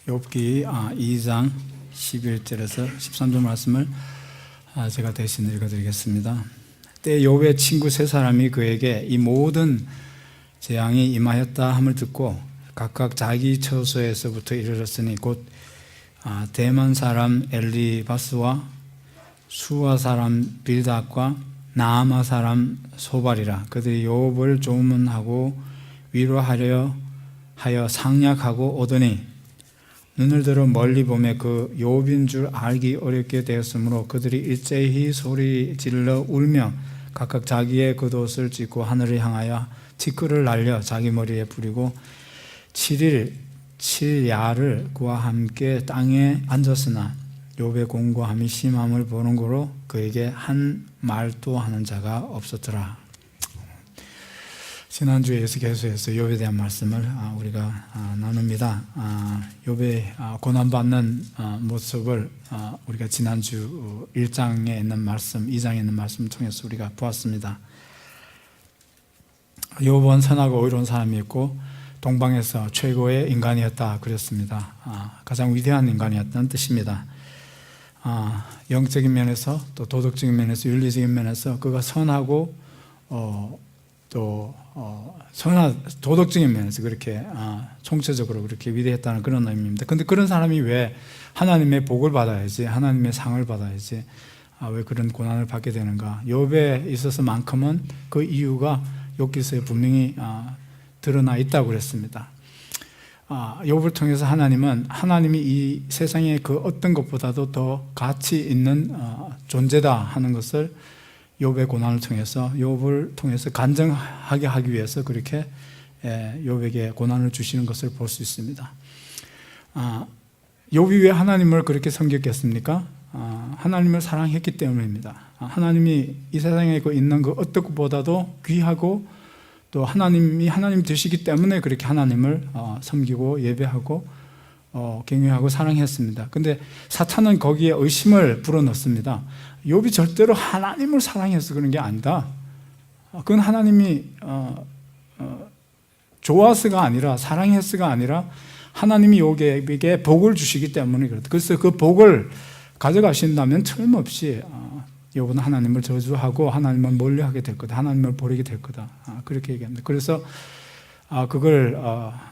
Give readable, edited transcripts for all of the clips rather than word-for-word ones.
욥기 2장 11절에서 13절 말씀을 제가 대신 읽어드리겠습니다. 때 욥의 친구 세 사람이 그에게 이 모든 재앙이 임하였다 함을 듣고 각각 자기 처소에서부터 이르렀으니 곧 대만 사람 엘리바스와 수아 사람 빌닷과 나아마 사람 소발이라. 그들이 욥을 조문하고 위로하려 하여 상략하고 오더니 눈을 들어 멀리 보매 그 욥인 줄 알기 어렵게 되었으므로 그들이 일제히 소리 질러 울며 각각 자기의 겉옷을 찢고 하늘을 향하여 티끌을 날려 자기 머리에 뿌리고 7일 7야를 그와 함께 땅에 앉았으나 욥의 공고함이 심함을 보는 거로 그에게 한 말도 하는 자가 없었더라. 지난주에 계속해서 욥에 대한 말씀을 우리가 나눕니다. 욥의 고난받는 모습을 우리가 지난주 1장에 있는 말씀, 2장에 있는 말씀을 통해서 우리가 보았습니다. 욥은 선하고 의로운 사람이었고 동방에서 최고의 인간이었다 그랬습니다. 가장 위대한 인간이었다는 뜻입니다. 영적인 면에서 또 도덕적인 면에서 윤리적인 면에서 그가 선하고 도덕적인 면에서 그렇게 총체적으로 그렇게 위대했다는 그런 의미입니다. 그런데 그런 사람이 왜 하나님의 복을 받아야지, 하나님의 상을 받아야지 왜 그런 고난을 받게 되는가? 욥에 있어서만큼은 그 이유가 욥기서에 분명히 드러나 있다고 그랬습니다. 욥을 통해서 하나님이 이 세상의 그 어떤 것보다도 더 가치 있는 존재다 하는 것을 욥의 고난을 통해서, 욥을 통해서 간증하게 하기 위해서 그렇게 욥에게 고난을 주시는 것을 볼 수 있습니다. 욥이 왜 하나님을 그렇게 섬겼겠습니까? 하나님을 사랑했기 때문입니다. 하나님이 이 세상에 있는 그 어떤 것보다도 귀하고 또 하나님 되시기 때문에 그렇게 하나님을 섬기고 예배하고 경외하고 사랑했습니다. 근데 사탄은 거기에 의심을 불어넣습니다. 욥이 절대로 하나님을 사랑해서 그런 게 아니다. 그건 하나님이 좋아서가 아니라, 사랑해서가 아니라 하나님이 욥에게 복을 주시기 때문에 그렇다. 그래서 그 복을 가져가신다면 틀림없이 욥은 하나님을 저주하고 하나님을 멀리하게 될 거다, 하나님을 버리게 될 거다, 그렇게 얘기합니다. 그래서 그걸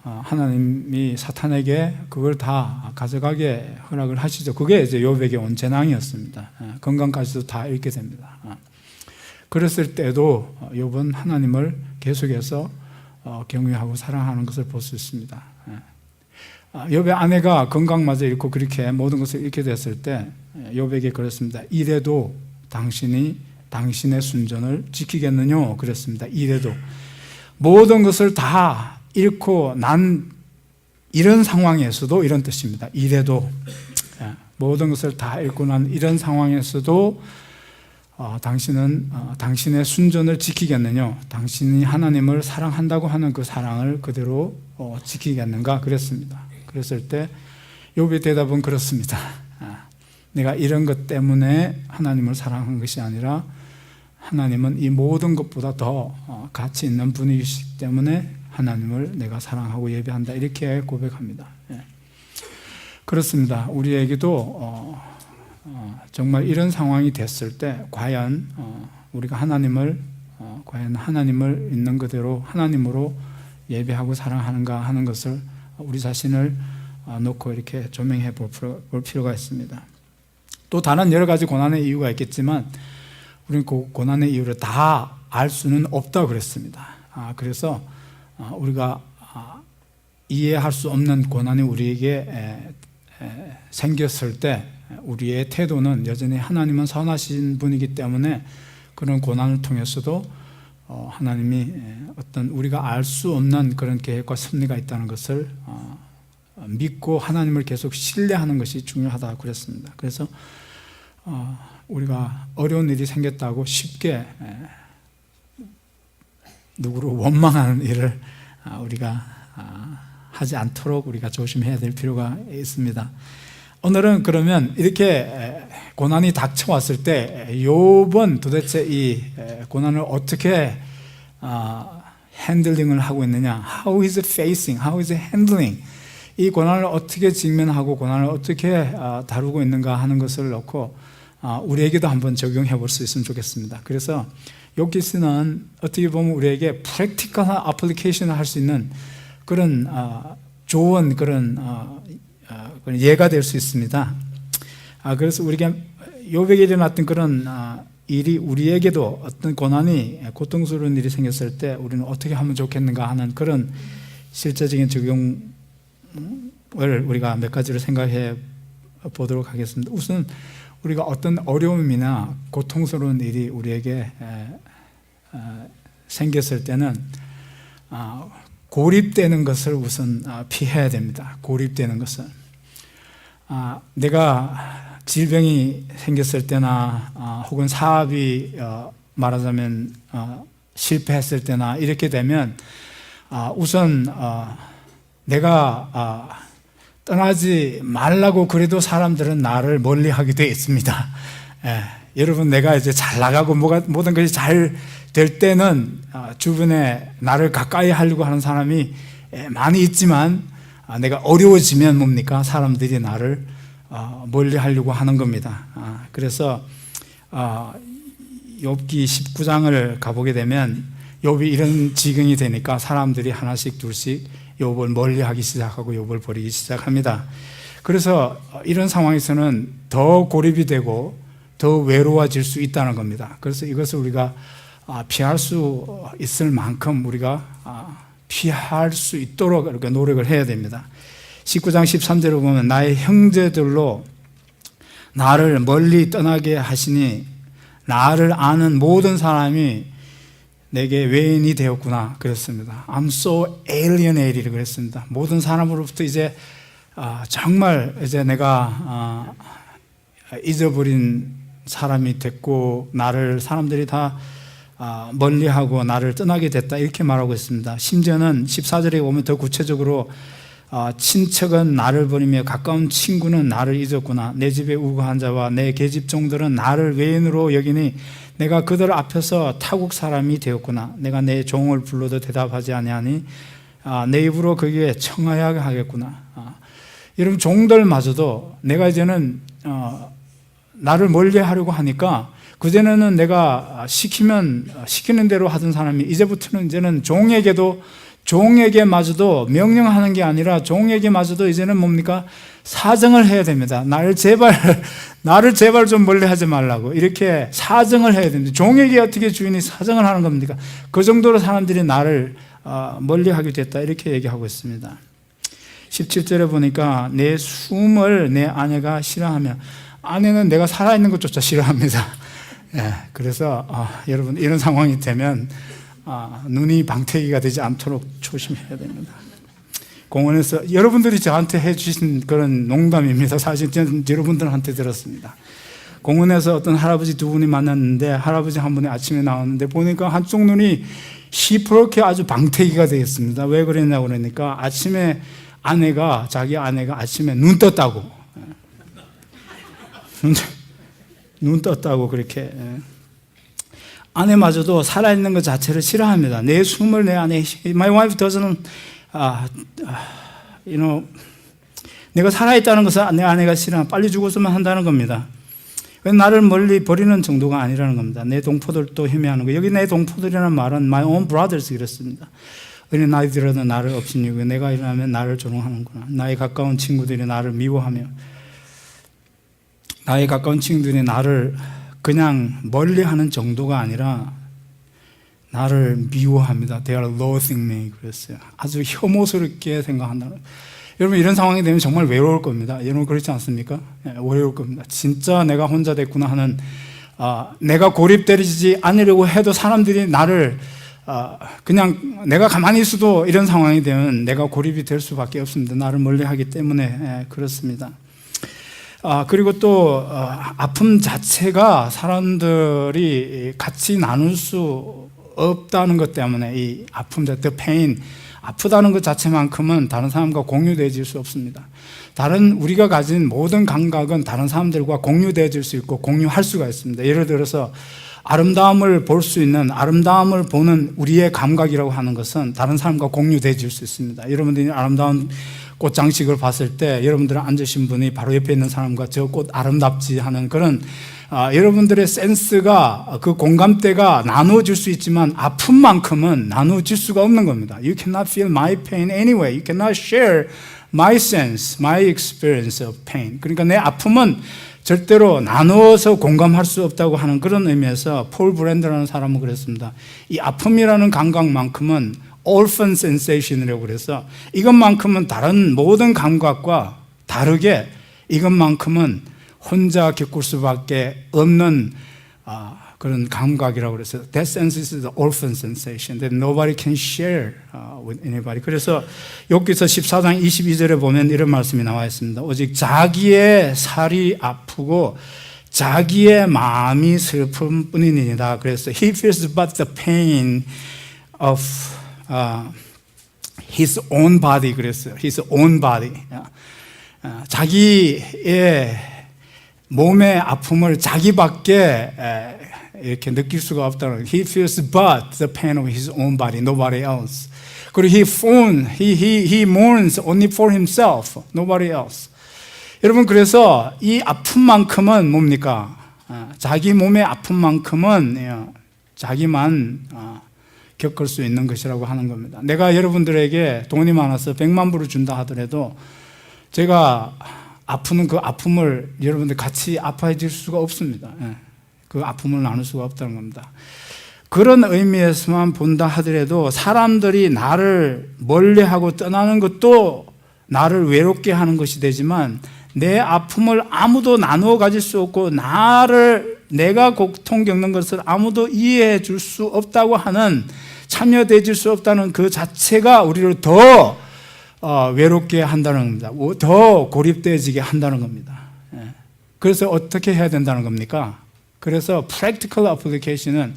하나님이 사탄에게 그걸 다 가져가게 허락을 하시죠. 그게 이제 욥에게 온 재난이었습니다. 건강까지도 다 잃게 됩니다. 그랬을 때도 욥은 하나님을 계속해서 경외하고 사랑하는 것을 볼 수 있습니다. 욥의 아내가 건강마저 잃고 그렇게 모든 것을 잃게 됐을 때 욥에게 그랬습니다. 이래도 당신이 당신의 순전을 지키겠느냐 그랬습니다. 이래도 모든 것을 다 잃고 난 이런 상황에서도, 이런 뜻입니다. 이래도 모든 것을 다 잃고 난 이런 상황에서도 당신은 당신의 순전을 지키겠느냐, 당신이 하나님을 사랑한다고 하는 그 사랑을 그대로 지키겠는가 그랬습니다. 그랬을 때 욥의 대답은 그렇습니다. 내가 이런 것 때문에 하나님을 사랑한 것이 아니라 하나님은 이 모든 것보다 더 가치 있는 분이시기 때문에 하나님을 내가 사랑하고 예배한다, 이렇게 고백합니다. 그렇습니다. 우리에게도 정말 이런 상황이 됐을 때 과연 우리가 과연 하나님을 있는 그대로 하나님으로 예배하고 사랑하는가 하는 것을 우리 자신을 놓고 이렇게 조명해 볼 필요가 있습니다. 또 다른 여러 가지 고난의 이유가 있겠지만 우리는 그 고난의 이유를 다 알 수는 없다고 그랬습니다. 그래서 우리가 이해할 수 없는 고난이 우리에게 생겼을 때 우리의 태도는 여전히 하나님은 선하신 분이기 때문에 그런 고난을 통해서도 하나님이 어떤 우리가 알 수 없는 그런 계획과 섭리가 있다는 것을 믿고 하나님을 계속 신뢰하는 것이 중요하다고 그랬습니다. 그래서 우리가 어려운 일이 생겼다고 쉽게 누구를 원망하는 일을 우리가 하지 않도록 우리가 조심해야 될 필요가 있습니다. 오늘은 그러면 이렇게 고난이 닥쳐왔을 때 욥은 도대체 이 고난을 어떻게 핸들링을 하고 있느냐, how is it facing, how is it handling, 이 고난을 어떻게 직면하고 고난을 어떻게 다루고 있는가 하는 것을 놓고 우리에게도 한번 적용해 볼 수 있으면 좋겠습니다. 그래서 욥기서는 어떻게 보면 우리에게 프랙티컬한 애플리케이션을 할 수 있는 그런 좋은 그런 예가 될 수 있습니다. 그래서 우리가 욥에게 일어났던 그런 일이 우리에게도 어떤 고난이 고통스러운 일이 생겼을 때 우리는 어떻게 하면 좋겠는가 하는 그런 실제적인 적용을 우리가 몇 가지를 생각해 보도록 하겠습니다. 우선 우리가 어떤 어려움이나 고통스러운 일이 우리에게 생겼을 때는 고립되는 것을 우선 피해야 됩니다. 고립되는 것을. 내가 질병이 생겼을 때나 혹은 사업이 말하자면 실패했을 때나 이렇게 되면 우선 내가 떠나지 말라고 그래도 사람들은 나를 멀리하게 되어 있습니다. 여러분, 내가 이제 잘 나가고 모든 것이 잘 될 때는 주변에 나를 가까이 하려고 하는 사람이 많이 있지만 내가 어려워지면 뭡니까? 사람들이 나를 멀리 하려고 하는 겁니다. 그래서 욥기 19장을 가보게 되면 욥이 이런 지경이 되니까 사람들이 하나씩 둘씩 욥을 멀리하기 시작하고 욥을 버리기 시작합니다. 그래서 이런 상황에서는 더 고립이 되고 더 외로워질 수 있다는 겁니다. 그래서 이것을 우리가 피할 수 있을 만큼 우리가 피할 수 있도록 이렇게 노력을 해야 됩니다. 19장 13절을 보면 나의 형제들로 나를 멀리 떠나게 하시니 나를 아는 모든 사람이 내게 외인이 되었구나 그랬습니다. I'm so alienated 그랬습니다. 모든 사람으로부터 이제 정말 이제 내가 잊어버린 사람이 됐고 나를 사람들이 다 멀리하고 나를 떠나게 됐다 이렇게 말하고 있습니다. 심지어는 14절에 보면 더 구체적으로 친척은 나를 버리며 가까운 친구는 나를 잊었구나. 내 집에 우거한 자와 내 계집종들은 나를 외인으로 여기니 내가 그들 앞에서 타국 사람이 되었구나. 내가 내 종을 불러도 대답하지 아니하니 내 입으로 거기에 청하야 하겠구나. 여러분, 종들마저도 내가 이제는 나를 멀리하려고 하니까 그전에는 내가 시키는 대로 하던 사람이 이제부터는 이제는 종에게마저도 명령하는 게 아니라 종에게마저도 이제는 뭡니까? 사정을 해야 됩니다. 나를 제발 좀 멀리하지 말라고 이렇게 사정을 해야 됩니다. 종에게 어떻게 주인이 사정을 하는 겁니까? 그 정도로 사람들이 나를 멀리하게 됐다 이렇게 얘기하고 있습니다. 17절에 보니까 내 숨을 내 아내가 싫어하며, 아내는 내가 살아있는 것조차 싫어합니다. 그래서 여러분, 이런 상황이 되면 눈이 방태기가 되지 않도록 조심해야 됩니다. 공원에서 여러분들이 저한테 해주신 그런 농담입니다. 사실 저는 여러분들한테 들었습니다. 공원에서 어떤 할아버지 두 분이 만났는데 할아버지 한 분이 아침에 나왔는데 보니까 한쪽 눈이 시퍼렇게 아주 방태기가 되었습니다. 왜 그랬냐고 그러니까 자기 아내가 아침에 눈 떴다고 눈 떴다고 그렇게. 아내마저도 살아있는 것 자체를 싫어합니다. 내 숨을 내 아내, my wife doesn't, 내가 살아있다는 것을 내 아내가 싫어, 빨리 죽었으면 한다는 겁니다. 왜 나를 멀리 버리는 정도가 아니라는 겁니다. 내 동포들도 헤매하는 거. 여기 내 동포들이라는 말은 my own brothers 그랬습니다. 어린 아이들은 나를 업신이고 내가 일어나면 나를 조롱하는구나. 나의 가까운 친구들이 나를 미워하며, 나의 가까운 친구들이 나를 그냥 멀리하는 정도가 아니라 나를 미워합니다. They are loathing me 그랬어요. 아주 혐오스럽게 생각한다는. 여러분, 이런 상황이 되면 정말 외로울 겁니다. 여러분, 그렇지 않습니까? 외로울 겁니다. 진짜 내가 혼자 됐구나 하는, 내가 고립되지 않으려고 해도 사람들이 나를 그냥 내가 가만히 있어도 이런 상황이 되면 내가 고립이 될 수밖에 없습니다. 나를 멀리하기 때문에 그렇습니다. 그리고 또 아픔 자체가 사람들이 같이 나눌 수 없다는 것 때문에 이 아픔 자체, pain, 아프다는 것 자체만큼은 다른 사람과 공유되어질 수 없습니다. 우리가 가진 모든 감각은 다른 사람들과 공유되어질 수 있고 공유할 수가 있습니다. 예를 들어서 아름다움을 볼 수 있는, 아름다움을 보는 우리의 감각이라고 하는 것은 다른 사람과 공유되어질 수 있습니다. 여러분들이 아름다운 꽃 장식을 봤을 때 여러분들 앉으신 분이 바로 옆에 있는 사람과 저 꽃 아름답지 하는 그런 여러분들의 센스가 그 공감대가 나누어질 수 있지만 아픔만큼은 나누어질 수가 없는 겁니다. You cannot feel my pain anyway. You cannot share my sense, my experience of pain. 그러니까 내 아픔은 절대로 나누어서 공감할 수 없다고 하는 그런 의미에서 폴 브랜드라는 사람은 그랬습니다. 이 아픔이라는 감각만큼은 orphan sensation이라고 그래서 이것만큼은 다른 모든 감각과 다르게 이것만큼은 혼자 겪을 수밖에 없는 그런 감각이라고 그래서 that sense is the orphan sensation that nobody can share with anybody. 그래서 욥기서 14장 22절에 보면 이런 말씀이 나와 있습니다. 오직 자기의 살이 아프고 자기의 마음이 슬픔 뿐이니이다. 그래서 he feels but the pain of his own body. 그랬어요. his own body. 자기의 몸의 아픔을 자기밖에 이렇게 느낄 수가 없다는. He feels but the pain of his own body, nobody else. 그리고 he mourns only for himself, nobody else. 여러분, 그래서 이 아픔만큼은 뭡니까? 자기 몸의 아픔만큼은 자기만 겪을 수 있는 것이라고 하는 겁니다. 내가 여러분들에게 돈이 많아서 100만 불을 준다 하더라도 제가 아프는 그 아픔을 여러분들 같이 아파해 줄 수가 없습니다. 그 아픔을 나눌 수가 없다는 겁니다. 그런 의미에서만 본다 하더라도 사람들이 나를 멀리하고 떠나는 것도 나를 외롭게 하는 것이 되지만 내 아픔을 아무도 나누어 가질 수 없고 내가 고통 겪는 것을 아무도 이해해 줄 수 없다고 하는, 참여돼 줄 수 없다는 그 자체가 우리를 더 외롭게 한다는 겁니다. 더 고립되어지게 한다는 겁니다. 그래서 어떻게 해야 된다는 겁니까? 그래서 practical application은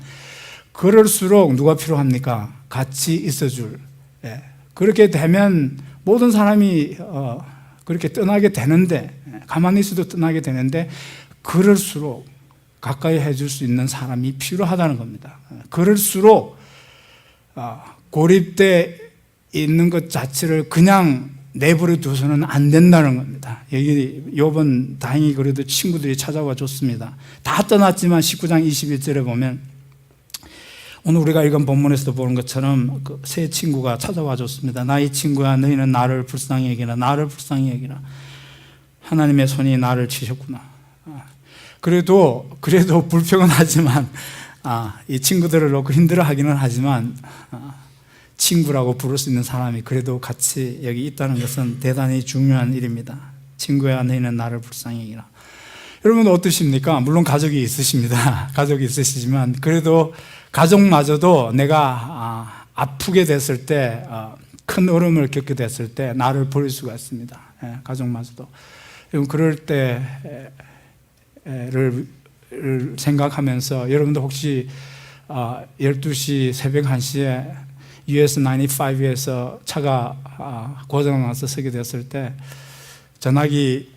그럴수록 누가 필요합니까? 같이 있어줄. 그렇게 되면 모든 사람이 그렇게 떠나게 되는데, 가만히 있어도 떠나게 되는데, 그럴수록 가까이 해줄 수 있는 사람이 필요하다는 겁니다. 그럴수록 고립돼 있는 것 자체를 그냥 내버려 둬서는 안 된다는 겁니다. 여기 욥은 다행히 그래도 친구들이 찾아와 줬습니다. 다 떠났지만 19장 21절에 보면 오늘 우리가 읽은 본문에서도 보는 것처럼 그 세 친구가 찾아와 줬습니다. 나의 친구야, 너희는 나를 불쌍히 여기라. 나를 불쌍히 여기라. 하나님의 손이 나를 치셨구나. 그래도 불평은 하지만 이 친구들을 놓고 힘들어하기는 하지만 친구라고 부를 수 있는 사람이 그래도 같이 여기 있다는 것은 대단히 중요한 일입니다. 친구야, 너희는 나를 불쌍히 여기라. 여러분 어떠십니까? 물론 가족이 있으십니다. 가족이 있으시지만 그래도 가족마저도 내가 아프게 됐을 때, 큰 어려움을 겪게 됐을 때 나를 버릴 수가 있습니다. 가족마저도. 그럴 때를 생각하면서 여러분도 혹시 12시 새벽 1시에 US 95에서 차가 고장나서 서게 됐을 때 전화기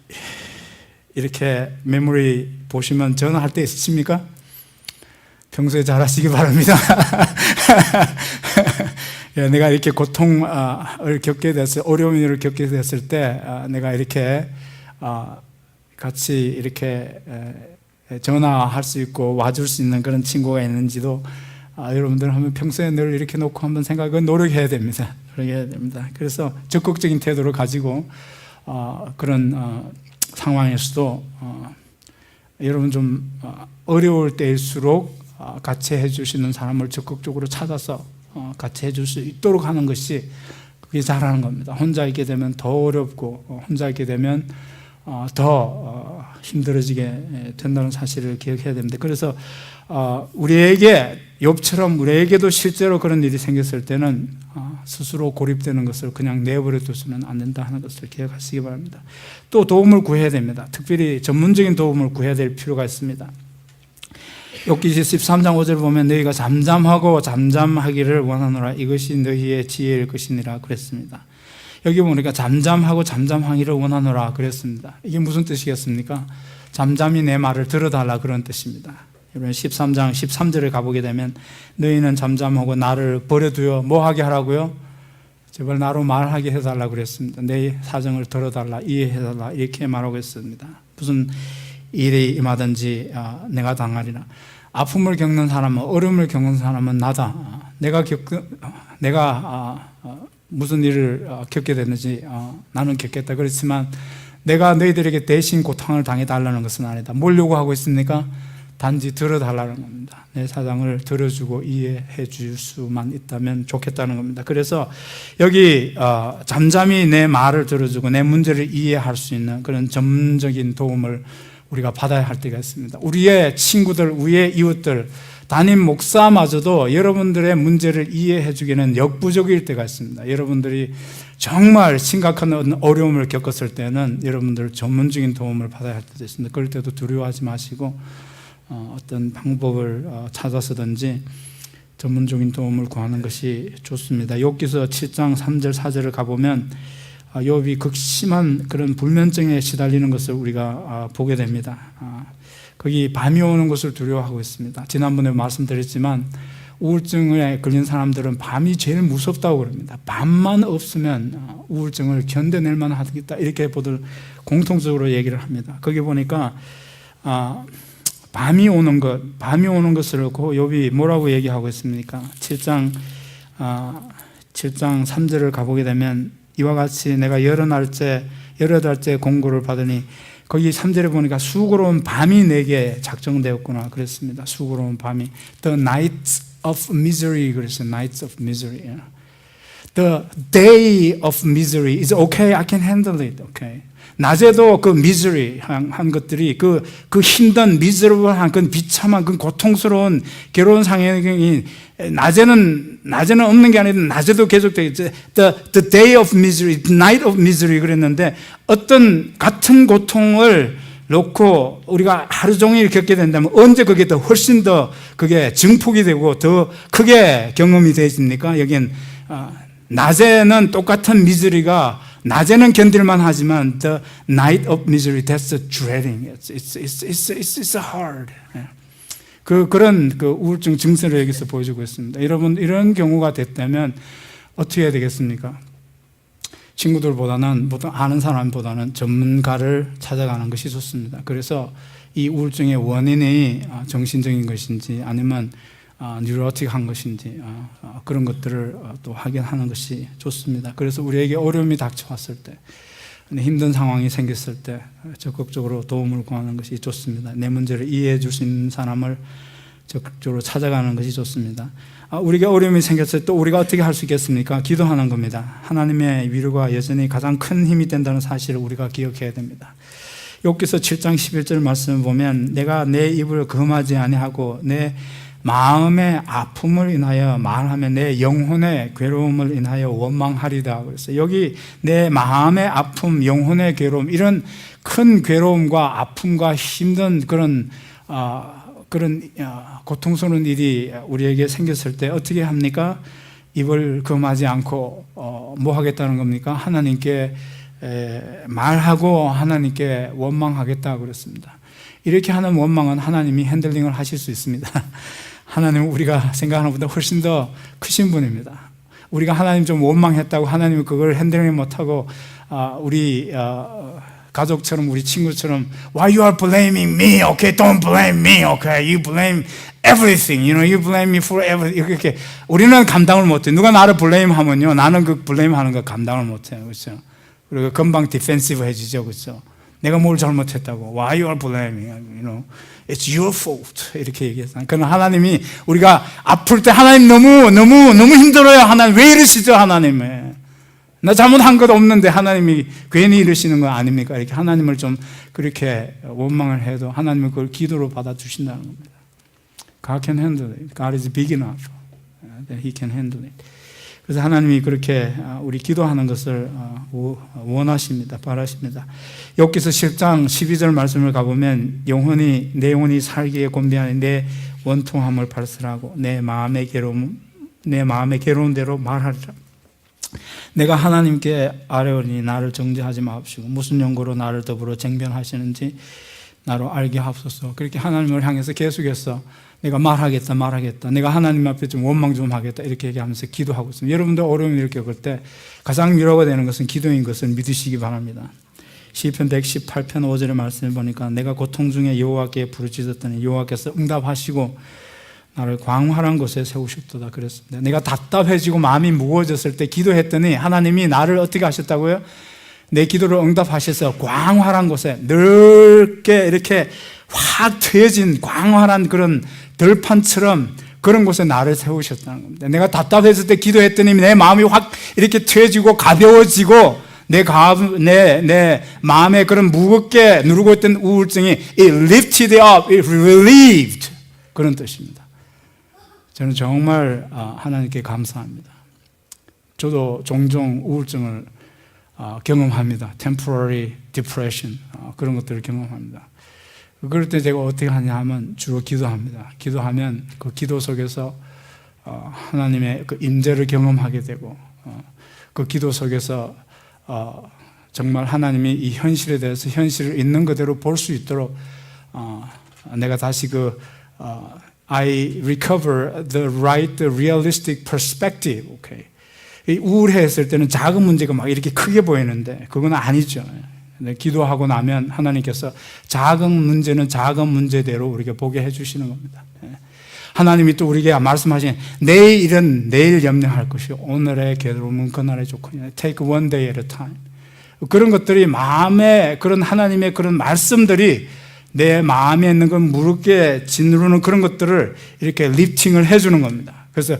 이렇게 메모리 보시면 전화할 때 있으십니까? 평소에 잘 하시기 바랍니다. 내가 이렇게 고통을 겪게 됐을, 어려움을 겪게 됐을 때 내가 이렇게 같이 이렇게 전화할 수 있고 와줄 수 있는 그런 친구가 있는지도 여러분들 한번 평소에 늘 이렇게 놓고 한번 생각을 노력해야 됩니다. 노력해야 됩니다. 그래서 적극적인 태도를 가지고 그런 상황에서도 여러분 좀 어려울 때일수록 같이 해주시는 사람을 적극적으로 찾아서 같이 해줄 수 있도록 하는 것이 그게 잘하는 겁니다. 혼자 있게 되면 더 어렵고 혼자 있게 되면 더 힘들어지게 된다는 사실을 기억해야 됩니다. 그래서 우리에게 욥처럼 우리에게도 실제로 그런 일이 생겼을 때는 스스로 고립되는 것을 그냥 내버려 두서는 안 된다 하는 것을 기억하시기 바랍니다. 또 도움을 구해야 됩니다. 특별히 전문적인 도움을 구해야 될 필요가 있습니다. 욥기 13장 5절 보면 너희가 잠잠하고 잠잠하기를 원하노라. 이것이 너희의 지혜일 것이니라 그랬습니다. 여기 보니까 잠잠하고 잠잠하기를 원하노라 그랬습니다. 이게 무슨 뜻이겠습니까? 잠잠히 내 말을 들어달라 그런 뜻입니다. 여러분 13장 13절에 가보게 되면 너희는 잠잠하고 나를 버려두어 뭐 하게 하라고요? 제발 나로 말하게 해달라고 그랬습니다. 내 사정을 들어달라, 이해해달라 이렇게 말하고 있습니다. 무슨 일이 임하든지 내가 당하리라. 아픔을 겪는 사람은, 어려움을 겪는 사람은 나다. 내가 무슨 일을 겪게 됐는지 나는 겪겠다. 그렇지만 내가 너희들에게 대신 고통을 당해달라는 것은 아니다. 뭘 요구하고 있습니까? 단지 들어달라는 겁니다. 내 사정을 들어주고 이해해 줄 수만 있다면 좋겠다는 겁니다. 그래서 여기 잠잠히 내 말을 들어주고 내 문제를 이해할 수 있는 그런 전문적인 도움을 우리가 받아야 할 때가 있습니다. 우리의 친구들, 우리의 이웃들, 담임 목사마저도 여러분들의 문제를 이해해 주기는 역부족일 때가 있습니다. 여러분들이 정말 심각한 어려움을 겪었을 때는 여러분들 전문적인 도움을 받아야 할 때도 있습니다. 그럴 때도 두려워하지 마시고 어떤 방법을 찾아서든지 전문적인 도움을 구하는 것이 좋습니다. 욥기서 7장 3절 4절을 가보면 욥이 극심한 그런 불면증에 시달리는 것을 우리가 보게 됩니다. 거기 밤이 오는 것을 두려워하고 있습니다. 지난번에 말씀드렸지만 우울증에 걸린 사람들은 밤이 제일 무섭다고 그럽니다. 밤만 없으면 우울증을 견뎌낼 만하겠다 이렇게 보들 공통적으로 얘기를 합니다. 거기 보니까 밤이 오는 것을 욥이 뭐라고 얘기하고 있습니까? 7장 3절을 가보게 되면 이와 같이 내가 여러 달째 공고를 받으니 거기 3절에 보니까 수고로운 밤이 내게 작정되었구나 그랬습니다. 수고로운 밤이 The nights of misery 그랬어요. Nights of misery. The day of misery is okay. I can handle it. Okay. 낮에도 그 misery 한 것들이 그 힘든 miserable한 그 비참한 그 고통스러운 괴로운 상황이 낮에는 없는 게 아니라 낮에도 계속돼 있죠. The day of misery, the night of misery 그랬는데 어떤 같은 고통을 놓고 우리가 하루 종일 겪게 된다면 언제 그게 더 훨씬 더 그게 증폭이 되고 더 크게 경험이 되십니까? 여긴 낮에는 똑같은 미sery가 낮에는 견딜만 하지만 the night of misery, that's dreading. It's hard. 그런 우울증 증세를 여기서 보여주고 있습니다. 여러분 이런 경우가 됐다면 어떻게 해야 되겠습니까? 친구들보다는 보통 아는 사람보다는 전문가를 찾아가는 것이 좋습니다. 그래서 이 우울증의 원인이 정신적인 것인지 아니면 뉴로틱한 것인지 그런 것들을 또 확인하는 것이 좋습니다. 그래서 우리에게 어려움이 닥쳐왔을 때 힘든 상황이 생겼을 때 적극적으로 도움을 구하는 것이 좋습니다. 내 문제를 이해해 줄 수 있는 사람을 적극적으로 찾아가는 것이 좋습니다. 우리가 어려움이 생겼을 때 또 우리가 어떻게 할 수 있겠습니까? 기도하는 겁니다. 하나님의 위로가 여전히 가장 큰 힘이 된다는 사실을 우리가 기억해야 됩니다. 욥기서 7장 11절 말씀을 보면 내가 내 입을 금하지 아니하고 내 마음의 아픔을 인하여 말하면 내 영혼의 괴로움을 인하여 원망하리다 그랬어요. 여기 내 마음의 아픔, 영혼의 괴로움 이런 큰 괴로움과 아픔과 힘든 그런 고통스러운 일이 우리에게 생겼을 때 어떻게 합니까? 입을 금하지 않고 뭐 하겠다는 겁니까? 하나님께 말하고 하나님께 원망하겠다 그랬습니다. 이렇게 하는 원망은 하나님이 핸들링을 하실 수 있습니다. 하나님은 우리가 생각하는 것보다 훨씬 더 크신 분입니다. 우리가 하나님 좀 원망했다고 하나님은 그걸 핸들링 못하고 우리 가족처럼 우리 친구처럼 Why you are blaming me? Okay, don't blame me. Okay, you blame everything. You blame me for everything. 이렇게 우리는 감당을 못해. 누가 나를 블레임하면요, 나는 그 블레임하는 거 감당을 못해요, 그렇죠? 그리고 금방 디펜시브 해지죠, 그렇죠? 내가 뭘 잘못했다고? Why you are blaming? It's your fault. 이렇게 얘기했어요. 그러나 하나님이 우리가 아플 때 하나님 너무 힘들어요. 하나님 왜 이러시죠, 하나님? 나 잘못한 것 없는데 하나님이 괜히 이러시는 거 아닙니까? 이렇게 하나님을 좀 그렇게 원망을 해도 하나님은 그걸 기도로 받아주신다는 겁니다. God can handle it. God is big enough that He can handle it. 그래서 하나님이 그렇게 우리 기도하는 것을 원하십니다. 바라십니다. 욥기서 10장 12절 말씀을 가보면 내 영혼이 살기에 곤비하니 내 원통함을 발설하고 내 마음의 괴로운 대로 말하리라. 내가 하나님께 아뢰오니 나를 정죄하지 마옵시고 무슨 연고로 나를 더불어 쟁변하시는지 나로 알게 하옵소서. 그렇게 하나님을 향해서 계속해서 내가 말하겠다. 내가 하나님 앞에 좀 원망 좀 하겠다. 이렇게 얘기하면서 기도하고 있습니다. 여러분들 어려움을 이렇게 겪을 때 가장 위로가 되는 것은 기도인 것을 믿으시기 바랍니다. 시편 118편 5절의 말씀을 보니까 내가 고통 중에 여호와께 부르짖었더니 여호와께서 응답하시고 나를 광활한 곳에 세우셨도다 그랬습니다. 내가 답답해지고 마음이 무거워졌을 때 기도했더니 하나님이 나를 어떻게 하셨다고요? 내 기도를 응답하셔서 광활한 곳에 넓게 이렇게 확 트여진 광활한 그런 들판처럼 그런 곳에 나를 세우셨다는 겁니다. 내가 답답했을 때 기도했더니 내 마음이 확 이렇게 트여지고 가벼워지고 내 마음에 그런 무겁게 누르고 있던 우울증이 it lifted up, it relieved 그런 뜻입니다. 저는 정말 하나님께 감사합니다. 저도 종종 우울증을 경험합니다. temporary depression 그런 것들을 경험합니다. 그럴 때 제가 어떻게 하냐 하면 주로 기도합니다. 기도하면 그 기도 속에서 하나님의 그 임재를 경험하게 되고 그 기도 속에서 정말 하나님이 이 현실에 대해서 현실을 있는 그대로 볼 수 있도록 내가 다시 I recover the right realistic perspective. Okay. 우울해했을 때는 작은 문제가 막 이렇게 크게 보이는데 그건 아니죠. 기도하고 나면 하나님께서 작은 문제는 작은 문제대로 우리가 보게 해주시는 겁니다. 하나님이 또 우리에게 말씀하신 내일은 내일 염려할 것이요 오늘의 괴로움은 그날의 조건이야. Take one day at a time. 그런 것들이 마음에 그런 하나님의 그런 말씀들이 내 마음에 있는 건 무겁게 짓누르는 그런 것들을 이렇게 리프팅을 해주는 겁니다. 그래서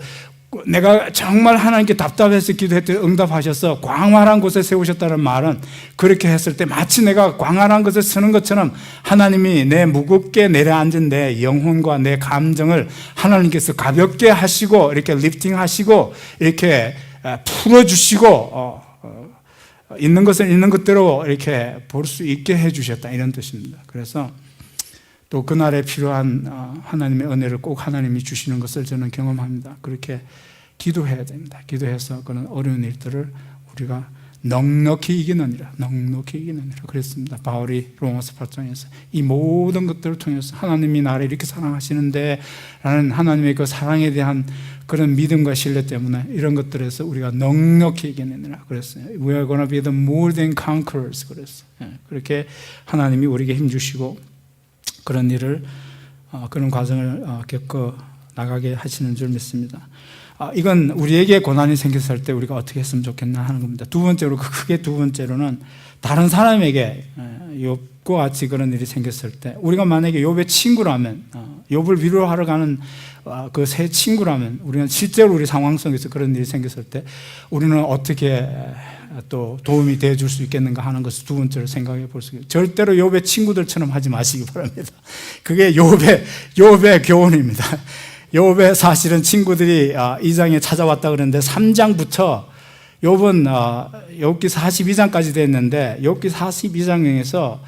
내가 정말 하나님께 답답해서 기도했더니 응답하셔서 광활한 곳에 세우셨다는 말은 그렇게 했을 때 마치 내가 광활한 곳에 서는 것처럼 하나님이 내 무겁게 내려앉은 내 영혼과 내 감정을 하나님께서 가볍게 하시고 이렇게 리프팅 하시고 이렇게 풀어주시고 있는 것을 있는 것대로 이렇게 볼 수 있게 해주셨다 이런 뜻입니다. 그래서 또 그날에 필요한 하나님의 은혜를 꼭 하나님이 주시는 것을 저는 경험합니다. 그렇게 기도해야 됩니다. 기도해서 그런 어려운 일들을 우리가 넉넉히 이기느니라 그랬습니다. 바울이 로마서 8장에서 이 모든 것들을 통해서 하나님이 나를 이렇게 사랑하시는데 라는 하나님의 그 사랑에 대한 그런 믿음과 신뢰 때문에 이런 것들에서 우리가 넉넉히 이겨내느라 그랬어요. We are going to be the more than conquerors 그랬어요. 그렇게 하나님이 우리에게 힘주시고 그런 일을 그런 과정을 겪어 나가게 하시는 줄 믿습니다. 이건 우리에게 고난이 생겼을 때 우리가 어떻게 했으면 좋겠나 하는 겁니다. 두 번째로 크게 두 번째로는 다른 사람에게 욥과 같이 그런 일이 생겼을 때 우리가 만약에 욥의 친구라면 욥을 위로하러 가는 그 세 친구라면 우리는 실제로 우리 상황 속에서 그런 일이 생겼을 때 우리는 어떻게 또 도움이 되어 줄 수 있겠는가 하는 것을 두 번째로 생각해 볼 수 있어요. 절대로 욥의 친구들처럼 하지 마시기 바랍니다. 그게 욥의 교훈입니다. 욥의 사실은 친구들이 2장에 찾아왔다 그러는데 3장부터 욥은 욥기 42장까지 됐는데 욥기 42장에서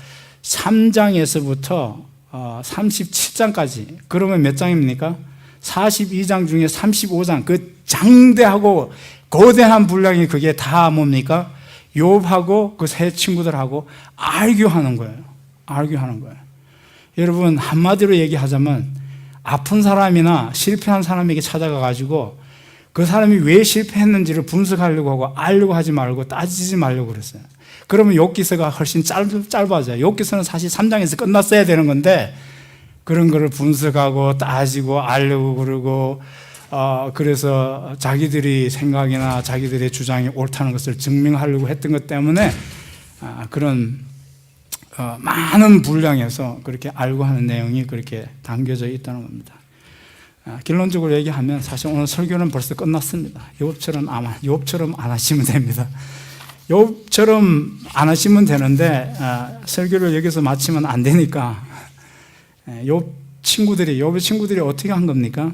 3장에서부터 37장까지 그러면 몇 장입니까? 42장 중에 35장 그 장대하고 거대한 분량이 그게 다 뭡니까? 욥하고 그 세 친구들하고 알교하는 거예요. 여러분 한마디로 얘기하자면 아픈 사람이나 실패한 사람에게 찾아가 가지고 그 사람이 왜 실패했는지를 분석하려고 하고 알려고 하지 말고 따지지 말려고 그랬어요. 그러면 욥기서가 훨씬 짧아져요. 욥기서는 사실 3장에서 끝났어야 되는 건데 그런 거를 분석하고 따지고 알려고 그러고 그래서 자기들이 생각이나 자기들의 주장이 옳다는 것을 증명하려고 했던 것 때문에 그런 많은 분량에서 그렇게 알고 하는 내용이 그렇게 담겨져 있다는 겁니다. 결론적으로 얘기하면 사실 오늘 설교는 벌써 끝났습니다. 욥처럼 안 하시면 됩니다. 욥처럼 안 하시면 되는데 설교를 여기서 마치면 안 되니까 욥의 친구들이 어떻게 한 겁니까?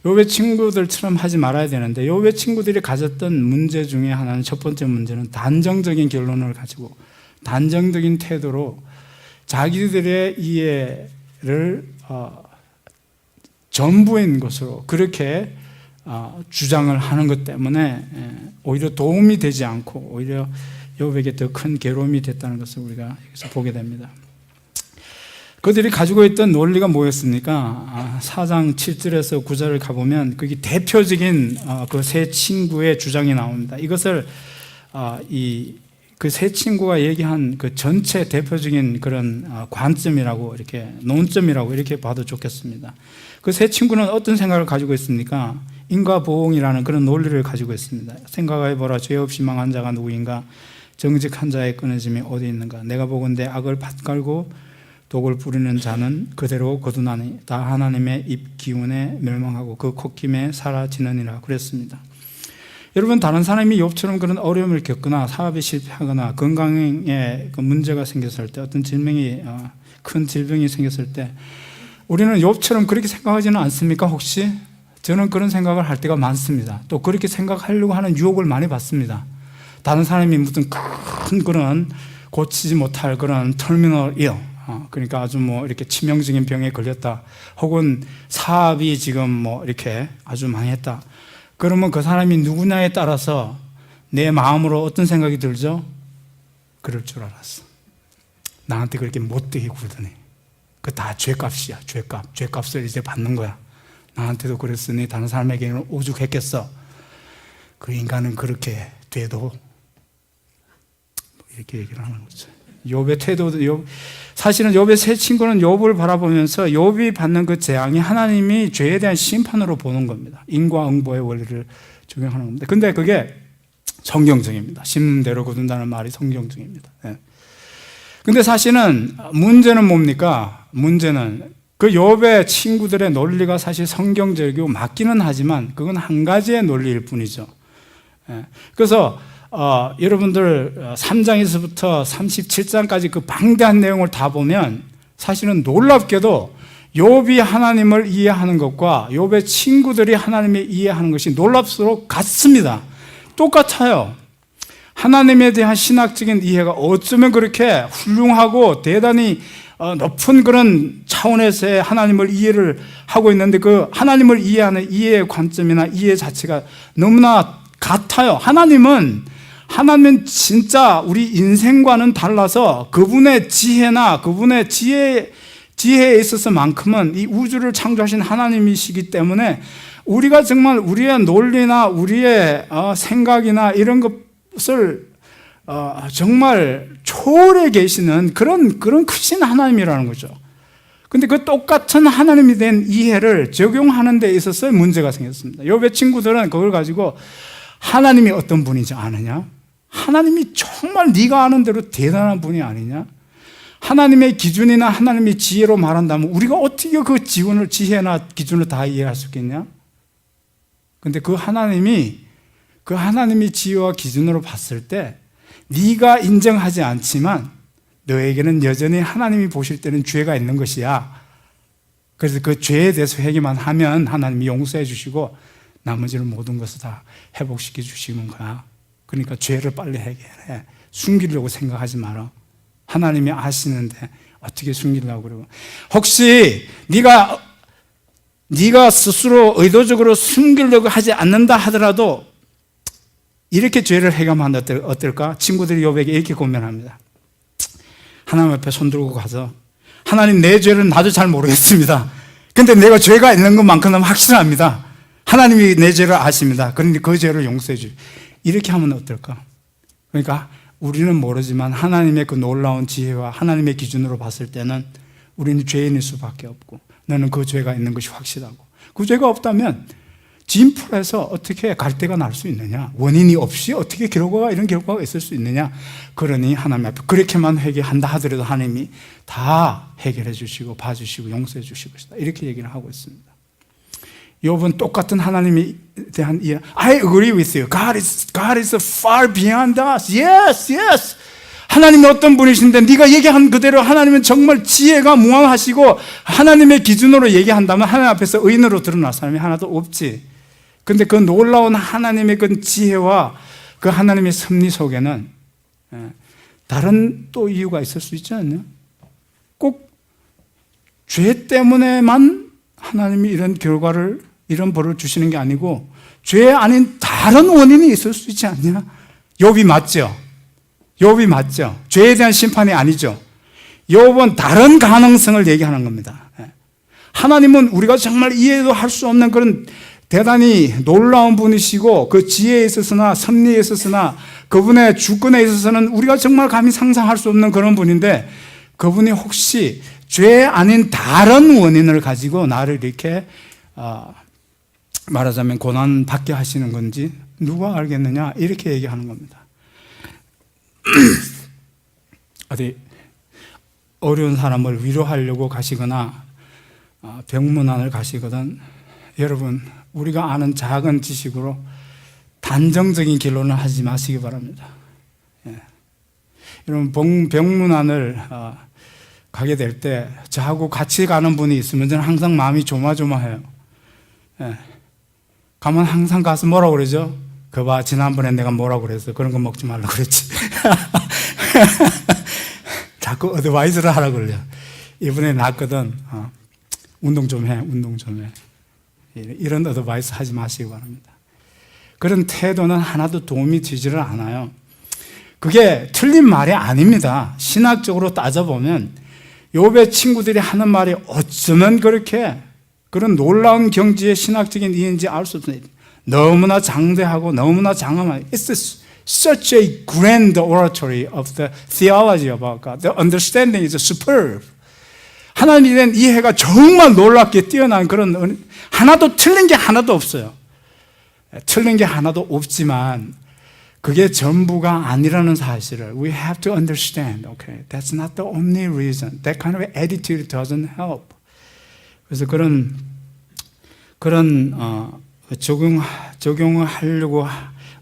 욥의 친구들처럼 하지 말아야 되는데 욥의 친구들이 가졌던 문제 중에 하나는 첫 번째 문제는 단정적인 결론을 가지고 단정적인 태도로 자기들의 이해를 전부인 것으로 그렇게 주장을 하는 것 때문에 오히려 도움이 되지 않고 오히려 욥에게 더 큰 괴로움이 됐다는 것을 우리가 여기서 보게 됩니다. 그들이 가지고 있던 논리가 뭐였습니까? 4장 7절에서 9절을 가보면 거기 대표적인 그 세 친구의 주장이 나옵니다. 이것을 그 세 친구가 얘기한 그 전체 대표적인 그런 관점이라고 이렇게 논점이라고 이렇게 봐도 좋겠습니다. 그 세 친구는 어떤 생각을 가지고 있습니까? 인과보응이라는 그런 논리를 가지고 있습니다. 생각해보라. 죄 없이 망한 자가 누구인가? 정직한 자의 끊어짐이 어디 있는가? 내가 보건대 악을 밭갈고 독을 뿌리는 자는 그대로 거두나니 다 하나님의 입 기운에 멸망하고 그 콧김에 사라지느니라 그랬습니다. 여러분, 다른 사람이 욥처럼 그런 어려움을 겪거나 사업에 실패하거나 건강에 문제가 생겼을 때, 어떤 질병이 큰 질병이 생겼을 때 우리는 욥처럼 그렇게 생각하지는 않습니까? 혹시? 저는 그런 생각을 할 때가 많습니다. 또 그렇게 생각하려고 하는 유혹을 많이 받습니다. 다른 사람이 무슨 큰 그런 고치지 못할 그런 터미널 일, 그러니까 아주 이렇게 치명적인 병에 걸렸다, 혹은 사업이 지금 이렇게 아주 망했다. 그러면 그 사람이 누구냐에 따라서 내 마음으로 어떤 생각이 들죠? 그럴 줄 알았어. 나한테 그렇게 못되게 굴더니 그 다 죄값이야. 죄값을 이제 받는 거야. 나한테도 그랬으니 다른 사람에게는 오죽했겠어. 그 인간은 그렇게 돼도 이렇게 얘기를 하는 거죠. 욥의 태도도, 사실은 욥의 세 친구는 욥을 바라보면서 욥이 받는 그 재앙이 하나님이 죄에 대한 심판으로 보는 겁니다. 인과응보의 원리를 적용하는 겁니다. 근데 그게 성경적입니다. 심는 대로 거둔다는 말이 성경적입니다. 근데 사실은 문제는 뭡니까? 문제는 그 욥의 친구들의 논리가 사실 성경적이고 맞기는 하지만 그건 한 가지의 논리일 뿐이죠. 그래서 여러분들 3장에서부터 37장까지 그 방대한 내용을 다 보면 사실은 놀랍게도 욥이 하나님을 이해하는 것과 욥의 친구들이 하나님을 이해하는 것이 놀랍도록 같습니다. 똑같아요. 하나님에 대한 신학적인 이해가 어쩌면 그렇게 훌륭하고 대단히 높은 그런 차원에서의 하나님을 이해를 하고 있는데 그 하나님을 이해하는 이해의 관점이나 이해 자체가 너무나 같아요. 하나님은 진짜 우리 인생과는 달라서 그분의 지혜나 그분의 지혜에 있어서만큼은 이 우주를 창조하신 하나님이시기 때문에 우리가 정말 우리의 논리나 우리의 생각이나 이런 것을 정말 초월해 계시는 그런 크신 하나님이라는 거죠. 근데 그 똑같은 하나님에 대한 이해를 적용하는 데 있어서 문제가 생겼습니다. 욥의 친구들은 그걸 가지고 하나님이 어떤 분인지 아느냐? 하나님이 정말 네가 아는 대로 대단한 분이 아니냐? 하나님의 기준이나 하나님의 지혜로 말한다면 우리가 어떻게 그 지혜나 기준을 다 이해할 수 있겠냐? 근데 그 하나님이 지혜와 기준으로 봤을 때 네가 인정하지 않지만 너에게는 여전히 하나님이 보실 때는 죄가 있는 것이야. 그래서 그 죄에 대해서 회개만 하면 하나님이 용서해 주시고 나머지는 모든 것을 다 회복시켜 주시는 거야. 그러니까 죄를 빨리 해결해. 숨기려고 생각하지 마라. 하나님이 아시는데 어떻게 숨기려고 그러고. 혹시 네가 스스로 의도적으로 숨기려고 하지 않는다 하더라도 이렇게 죄를 해결하면 어떨까? 친구들이 욥에게 이렇게 고민합니다. 하나님 앞에 손들고 가서 하나님, 내 죄를 나도 잘 모르겠습니다. 근데 내가 죄가 있는 것만큼은 확실합니다. 하나님이 내 죄를 아십니다. 그런데 그 죄를 용서해 주세요. 이렇게 하면 어떨까? 그러니까 우리는 모르지만 하나님의 그 놀라운 지혜와 하나님의 기준으로 봤을 때는 우리는 죄인일 수밖에 없고 너는 그 죄가 있는 것이 확실하고 그 죄가 없다면 진풀에서 어떻게 갈대가 날 수 있느냐? 원인이 없이 어떻게 이런 결과가 있을 수 있느냐? 그러니 하나님 앞에 그렇게만 회개한다 하더라도 하나님이 다 해결해 주시고 봐주시고 용서해 주실 것이다. 이렇게 얘기를 하고 있습니다. 욥은 똑같은 하나님에 대한 이해. I agree with you. God is far beyond us. Yes. 하나님은 어떤 분이신데 네가 얘기한 그대로 하나님은 정말 지혜가 무한하시고 하나님의 기준으로 얘기한다면 하나님 앞에서 의인으로 드러날 사람이 하나도 없지. 근데 그 놀라운 하나님의 그 지혜와 그 하나님의 섭리 속에는 다른 또 이유가 있을 수 있지 않냐? 꼭 죄 때문에만 하나님이 이런 벌을 주시는 게 아니고 죄 아닌 다른 원인이 있을 수 있지 않냐? 욥이 맞죠? 죄에 대한 심판이 아니죠. 욥은 다른 가능성을 얘기하는 겁니다. 하나님은 우리가 정말 이해도 할 수 없는 그런 대단히 놀라운 분이시고 그 지혜에 있어서나 섭리에 있어서나 그분의 주권에 있어서는 우리가 정말 감히 상상할 수 없는 그런 분인데 그분이 혹시 죄 아닌 다른 원인을 가지고 나를 이렇게 말하자면 고난받게 하시는 건지 누가 알겠느냐 이렇게 얘기하는 겁니다. 어디 어려운 사람을 위로하려고 가시거나 병문안을 가시거든 여러분 우리가 아는 작은 지식으로 단정적인 결론을 하지 마시기 바랍니다. 여러분 병문안을 가게 될 때 저하고 같이 가는 분이 있으면 저는 항상 마음이 조마조마해요. 가면 항상 가서 뭐라고 그러죠? 그봐 지난번에 내가 뭐라고 그랬어? 그런 거 먹지 말라고 그랬지. 자꾸 어드바이스를 하라고 그래요. 이번에 낫거든. 운동 좀 해. 운동 좀 해. 이런 어드바이스 하지 마시기 바랍니다. 그런 태도는 하나도 도움이 되지를 않아요. 그게 틀린 말이 아닙니다. 신학적으로 따져보면 욥의 친구들이 하는 말이 어쩌면 그렇게 그런 놀라운 경지의 신학적인 이해인지 알 수 없습니다. 너무나 장대하고 너무나 장엄한 It's such a grand oratory of the theology about God. The understanding is superb. 하나님에 대한 이해가 정말 놀랍게 뛰어난 그런 하나도 틀린 게 하나도 없어요. 틀린 게 하나도 없지만 그게 전부가 아니라는 사실을 we have to understand. Okay, that's not the only reason. That kind of attitude doesn't help. 그래서 그런 적용을 하려고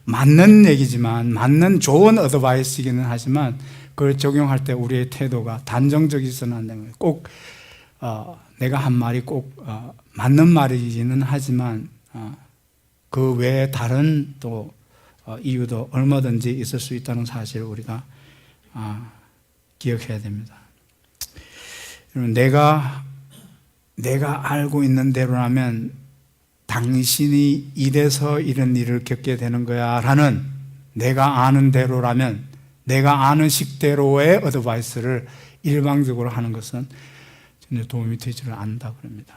맞는 얘기지만 맞는 좋은 어드바이스이기는 하지만 그걸 적용할 때 우리의 태도가 단정적이서는 안 되는 거예요. 꼭 내가 한 말이 꼭 맞는 말이기는 하지만 그 외에 다른 또 이유도 얼마든지 있을 수 있다는 사실을 우리가 기억해야 됩니다. 여러분, 내가 알고 있는 대로라면 당신이 이래서 이런 일을 겪게 되는 거야 라는 내가 아는 대로라면 내가 아는 식대로의 어드바이스를 일방적으로 하는 것은 전혀 도움이 되지를 않는다 그럽니다.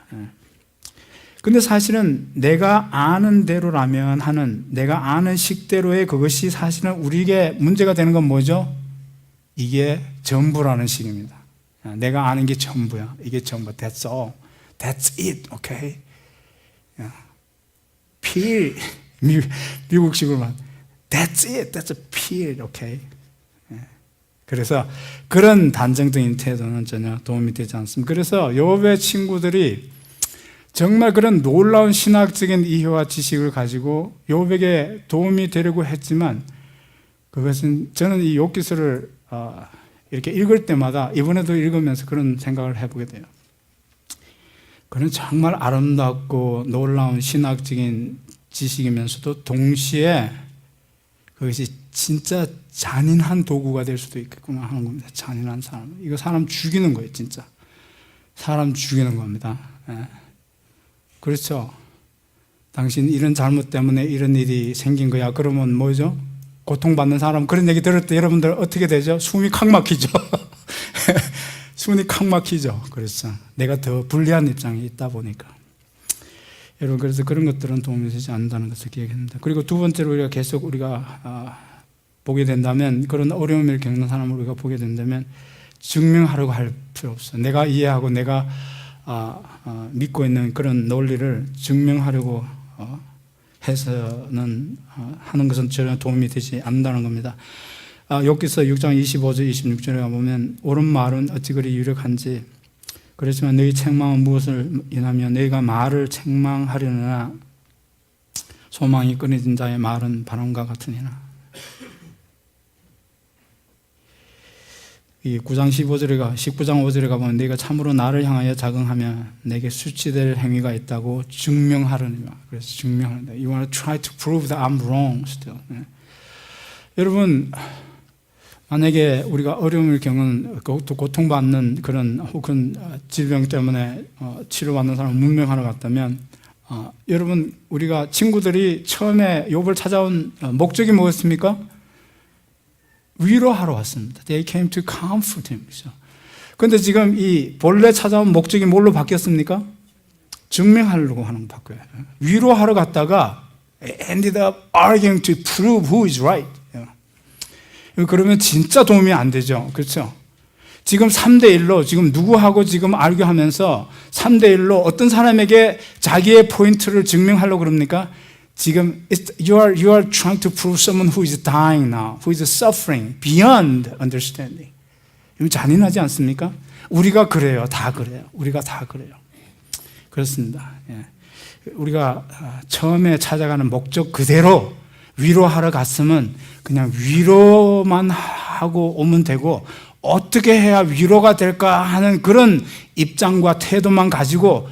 근데 사실은 내가 아는 대로라면 하는 내가 아는 식대로의 그것이 사실은 우리에게 문제가 되는 건 뭐죠? 이게 전부라는 식입니다. 내가 아는 게 전부야. 이게 전부. That's all. That's it. Okay? 필 미국식으로만 That's it. That's a 필. Okay? 그래서 그런 단정적인 태도는 전혀 도움이 되지 않습니다. 그래서 욥의 친구들이 정말 그런 놀라운 신학적인 이해와 지식을 가지고 욥에게 도움이 되려고 했지만 그것은 저는 이 욥기서를 이렇게 읽을 때마다 이번에도 읽으면서 그런 생각을 해보게 돼요. 그는 정말 아름답고 놀라운 신학적인 지식이면서도 동시에 그것이 진짜 잔인한 도구가 될 수도 있겠구나 하는 겁니다. 잔인한 사람. 이거 사람 죽이는 거예요, 진짜. 사람 죽이는 겁니다. 그렇죠. 당신 이런 잘못 때문에 이런 일이 생긴 거야. 그러면 뭐죠? 고통받는 사람 그런 얘기 들을 때 여러분들 어떻게 되죠? 숨이 칵 막히죠. 숨이 칵 막히죠. 그렇죠. 내가 더 불리한 입장에 있다 보니까. 여러분 그래서 그런 것들은 도움이 되지 않는다는 것을 기억합니다. 그리고 두 번째로 우리가 계속 보게 된다면 그런 어려움을 겪는 사람을 우리가 보게 된다면 증명하려고 할 필요 없어요. 내가 이해하고 내가 믿고 있는 그런 논리를 증명하려고 해서는 하는 것은 전혀 도움이 되지 않는다는 겁니다. 욥기서 6장 25절 26절에 가보면 옳은 말은 어찌 그리 유력한지 그렇지만 너희 책망은 무엇을 인하며 너희가 말을 책망하려느냐 소망이 끊어진 자의 말은 바람과 같으니라. 이 9장 19장 5절에 가보면 너희가 참으로 나를 향하여 자긍하며 내게 수치될 행위가 있다고 증명하려니와. 그래서 증명하는데 You want to try to prove that I'm wrong still. 여러분 만약에 우리가 어려움을 겪는 또 고통받는 그런 혹은 질병 때문에 치료받는 사람을 문명하러 갔다면 여러분 우리가 친구들이 처음에 욥을 찾아온 목적이 뭐였습니까? 위로하러 왔습니다. They came to comfort him. 그렇죠? 근데 지금 이 본래 찾아온 목적이 뭘로 바뀌었습니까? 증명하려고 하는 거 바뀌어요. 위로하러 갔다가 ended up arguing to prove who is right. 그러면 진짜 도움이 안 되죠. 그렇죠? 지금 3대1로 지금 누구하고 지금 알교하면서 3대1로 어떤 사람에게 자기의 포인트를 증명하려고 그럽니까? 지금 you are trying to prove someone who is dying now, who is suffering beyond understanding. 이거 잔인하지 않습니까? 우리가 그래요. 다 그래요. 우리가 다 그래요. 그렇습니다. 예. 우리가 처음에 찾아가는 목적 그대로 위로하러 갔으면 그냥 위로만 하고 오면 되고 어떻게 해야 위로가 될까 하는 그런 입장과 태도만 가지고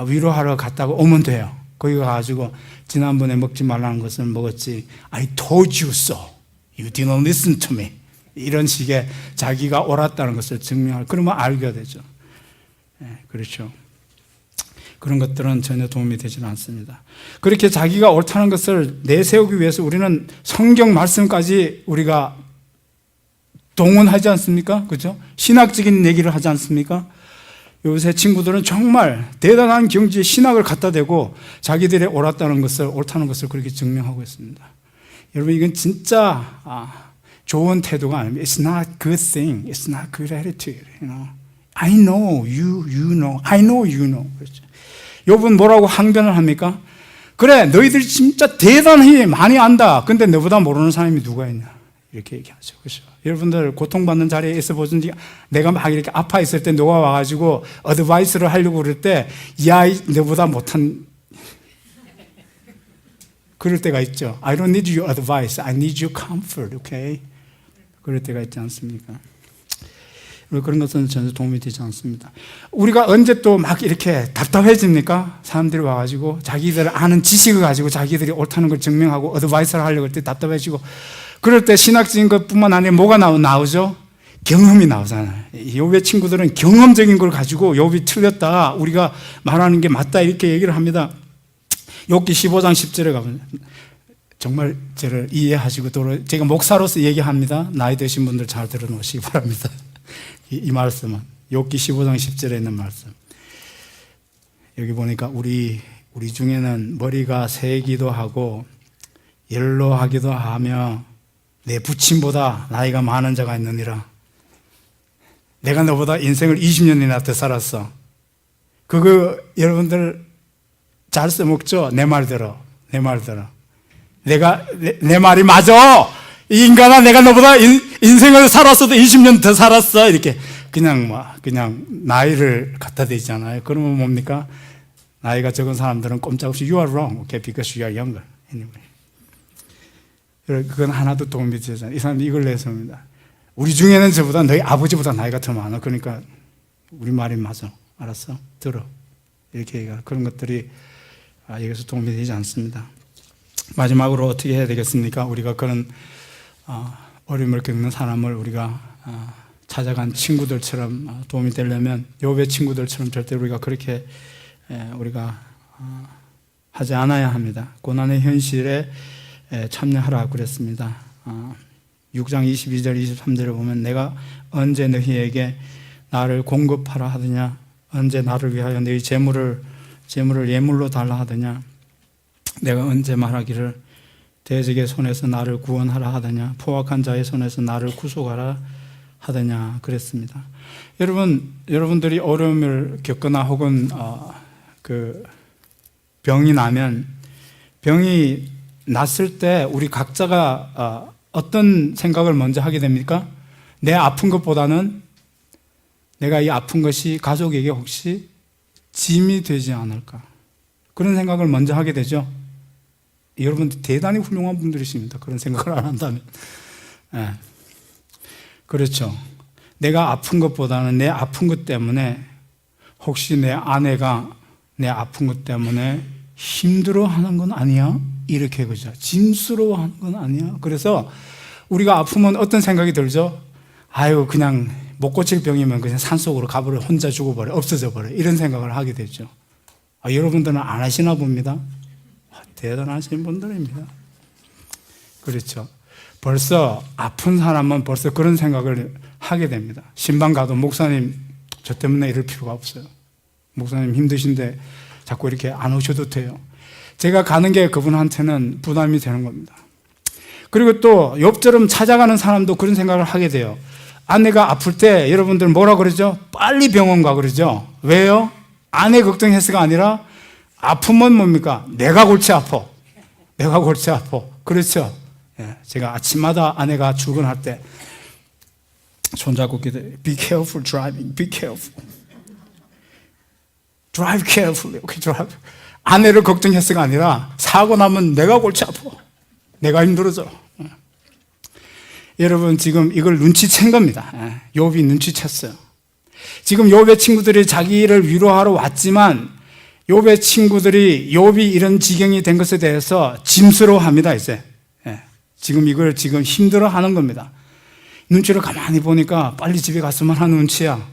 위로하러 갔다가 오면 돼요. 거기 가가지고 지난번에 먹지 말라는 것을 먹었지. I told you so. You didn't listen to me. 이런 식의 자기가 옳았다는 것을 증명할, 그러면 알게 되죠. 네, 그렇죠. 그런 것들은 전혀 도움이 되지는 않습니다. 그렇게 자기가 옳다는 것을 내세우기 위해서 우리는 성경 말씀까지 우리가 동원하지 않습니까? 그죠? 신학적인 얘기를 하지 않습니까? 요새 친구들은 정말 대단한 경지에 신학을 갖다 대고 자기들의 옳았다는 것을, 옳다는 것을 그렇게 증명하고 있습니다. 여러분, 이건 진짜 좋은 태도가 아닙니다. It's not good thing. It's not good attitude. You know? I know, you know. I know, you know. 그렇죠. 욥은 뭐라고 항변을 합니까? 그래, 너희들이 진짜 대단히 많이 안다. 근데 너보다 모르는 사람이 누가 있냐? 이렇게 얘기하죠. 그렇죠. 여러분들 고통받는 자리에 있어 보든지 내가 막 이렇게 아파 있을 때 누가 와가지고 어드바이스를 하려고 그럴 때, 야, 너보다 못한, 그럴 때가 있죠. I don't need your advice. I need your comfort. Okay? 그럴 때가 있지 않습니까? 그런 것은 전혀 도움이 되지 않습니다. 우리가 언제 또 막 이렇게 답답해집니까? 사람들이 와가지고 자기들 아는 지식을 가지고 자기들이 옳다는 걸 증명하고 어드바이스를 하려고 할 때 답답해지고, 그럴 때 신학적인 것뿐만 아니라 뭐가 나오죠? 경험이 나오잖아요. 욥의 친구들은 경험적인 걸 가지고 욥이 틀렸다, 우리가 말하는 게 맞다, 이렇게 얘기를 합니다. 욥기 15장 10절에 가면 정말 저를 이해하시고, 또 제가 목사로서 얘기합니다. 나이 드신 분들 잘 들어놓으시기 바랍니다. 이 말씀은 욥기 15장 10절에 있는 말씀. 여기 보니까 우리 중에는 머리가 새기도 하고 옐로하기도 하며 내 부친보다 나이가 많은 자가 있느니라. 내가 너보다 인생을 20년이나 더 살았어. 그거 여러분들 잘 써먹죠? 내 말 들어. 내 말이 맞아. 이 인간아, 내가 너보다 인생을 살았어도 20년 더 살았어. 이렇게 그냥 나이를 갖다 대잖아요. 그러면 뭡니까? 나이가 적은 사람들은 꼼짝없이 you are wrong, okay, because you are younger. Anyway. 그건 하나도 도움이 되지 않아요. 이 사람이 이걸 내세웁니다. 우리 중에는 저보다 너희 아버지보다 나이가 더 많아. 그러니까 우리 말이 맞아. 알았어? 들어. 이렇게 얘기하는 그런 것들이 여기서 도움이 되지 않습니다. 마지막으로 어떻게 해야 되겠습니까? 우리가 그런 어려움을 겪는 사람을 우리가 찾아간 친구들처럼 도움이 되려면 욥의 친구들처럼 절대 우리가 그렇게 우리가 하지 않아야 합니다. 고난의 현실에 참여하라 그랬습니다. 6장 22절 23절을 보면 내가 언제 너희에게 나를 공급하라 하더냐, 언제 나를 위하여 너희 재물을 예물로 달라 하더냐, 내가 언제 말하기를 대적의 손에서 나를 구원하라 하더냐, 포악한 자의 손에서 나를 구속하라 하더냐 그랬습니다. 여러분들이 어려움을 겪거나 혹은 그 병이 나면, 병이 났을 때 우리 각자가 어떤 생각을 먼저 하게 됩니까? 내 아픈 것보다는 내가 이 아픈 것이 가족에게 혹시 짐이 되지 않을까, 그런 생각을 먼저 하게 되죠. 여러분들 대단히 훌륭한 분들이십니다. 그런 생각을 안 한다면. 네. 그렇죠. 내가 아픈 것보다는 내 아픈 것 때문에 혹시 내 아내가 내 아픈 것 때문에 힘들어하는 건 아니야? 이렇게, 그죠? 짐스러워하는 건 아니야? 그래서 우리가 아프면 어떤 생각이 들죠? 아유, 그냥 못 고칠 병이면 그냥 산속으로 가버려, 혼자 죽어버려, 없어져 버려, 이런 생각을 하게 되죠. 여러분들은 안 하시나 봅니다. 대단하신 분들입니다. 그렇죠. 벌써 아픈 사람은 벌써 그런 생각을 하게 됩니다. 신방 가도 목사님 저 때문에 이럴 필요가 없어요. 목사님 힘드신데 자꾸 이렇게 안 오셔도 돼요. 제가 가는 게 그분한테는 부담이 되는 겁니다. 그리고 또 욥처럼 찾아가는 사람도 그런 생각을 하게 돼요. 아내가 아플 때 여러분들 뭐라 그러죠? 빨리 병원 가 그러죠. 왜요? 아내 걱정해서가 아니라 아프면 뭡니까? 내가 골치 아파. 내가 골치 아파. 그렇죠. 예, 제가 아침마다 아내가 출근할 때 손잡고 기도해요. Be careful driving. Be careful. Drive carefully. Okay, drive. 아내를 걱정해서가 아니라 사고 나면 내가 골치 아파. 내가 힘들어져. 여러분 지금 이걸 눈치챈 겁니다. 욥이 눈치챘어요. 지금 욥의 친구들이 자기를 위로하러 왔지만 욥의 친구들이 욥이 이런 지경이 된 것에 대해서 짐스러워합니다. 이제 지금 이걸 지금 힘들어하는 겁니다. 눈치를 가만히 보니까 빨리 집에 갔으면 하는 눈치야.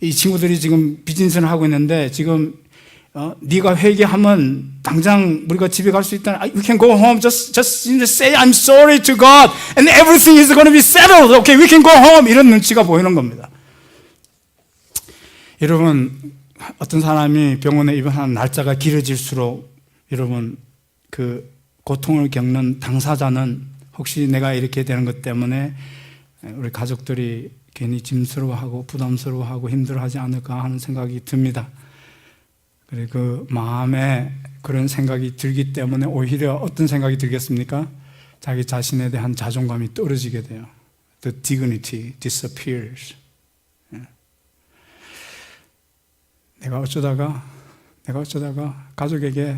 이 친구들이 지금 비즈니스를 하고 있는데 지금 네가 회개하면 당장 우리가 집에 갈 수 있다. We can go home. Just say I'm sorry to God, and everything is going to be settled. Okay, we can go home. 이런 눈치가 보이는 겁니다. 여러분, 어떤 사람이 병원에 입원하는 날짜가 길어질수록 여러분 그 고통을 겪는 당사자는 혹시 내가 이렇게 되는 것 때문에 우리 가족들이 괜히 짐스러워하고 부담스러워하고 힘들어하지 않을까 하는 생각이 듭니다. 그리고 그 마음에 그런 생각이 들기 때문에 오히려 어떤 생각이 들겠습니까? 자기 자신에 대한 자존감이 떨어지게 돼요. The dignity disappears. 내가 어쩌다가 가족에게